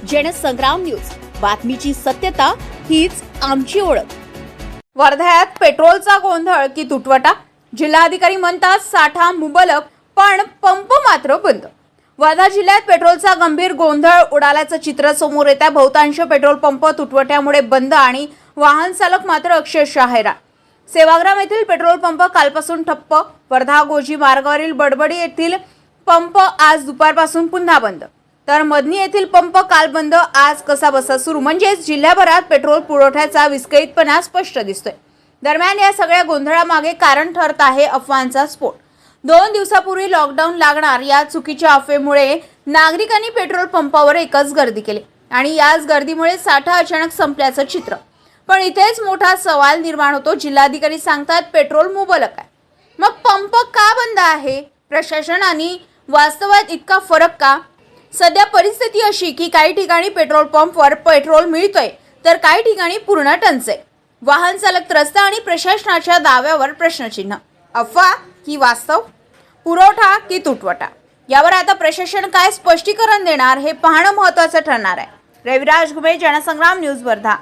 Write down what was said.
Jansangram news, बातमीची सत्यता हीच आमची ओळख। वर्ध्यात पेट्रोलचा गोंधळ की तुटवडा? जिल्हाधिकारी म्हणतात साठा मुबलक पण पंप मात्र बंद। वर्धा जिल्ह्यात पेट्रोलचा गंभीर गोंधळ उडाल्याचं चित्र समोर येत आहे। बहुतांश पेट्रोल पंप तुटवड्यामुळे बंद आणि वाहन चालक मात्र अक्षरशः हैराण। सेवाग्राम येथील पेट्रोल पंप कालपासून ठप्प। वर्धा गोजी मार्गावरील बडबडी येथील पंप आज दुपारपासून पुन्हा बंद, तर मदनी येथील पंप काल बंद, आज कसा बसा सुरू। म्हणजेच जिल्ह्याभरात पेट्रोल पुरवठ्याचा विस्कळीतपणा स्पष्ट दिसतोय। दरम्यान या सगळ्या गोंधळामागे कारण ठरत आहे अफवांचा स्फोट। 2 दिवसापूर्वी लॉकडाऊन लागणार या चुकीच्या अफवेमुळे नागरिकांनी पेट्रोल पंपावर एकच गर्दी केली आणि याच गर्दीमुळे साठा अचानक संपल्याचं चित्र। पण इथेच मोठा सवाल निर्माण होतो। जिल्हाधिकारी सांगतात पेट्रोल मुबलक आहे, मग पंप का बंद आहे? प्रशासन आणि वास्तवात इतका फरक का? सध्या परिस्थिती अशी की काही ठिकाणी पेट्रोल पंपवर पेट्रोल मिळतोय तर काही ठिकाणी पूर्ण टंचाई। वाहन चालक त्रस्त आणि प्रशासनाच्या दाव्यावर प्रश्नचिन्ह। अफवा की वास्तव? पुरवठा की तुटवडा? यावर आता प्रशासन काय स्पष्टीकरण देणार हे पाहणं महत्त्वाचं ठरणार आहे। रविराज घुमे, जनसंग्राम न्यूज, वर्धा।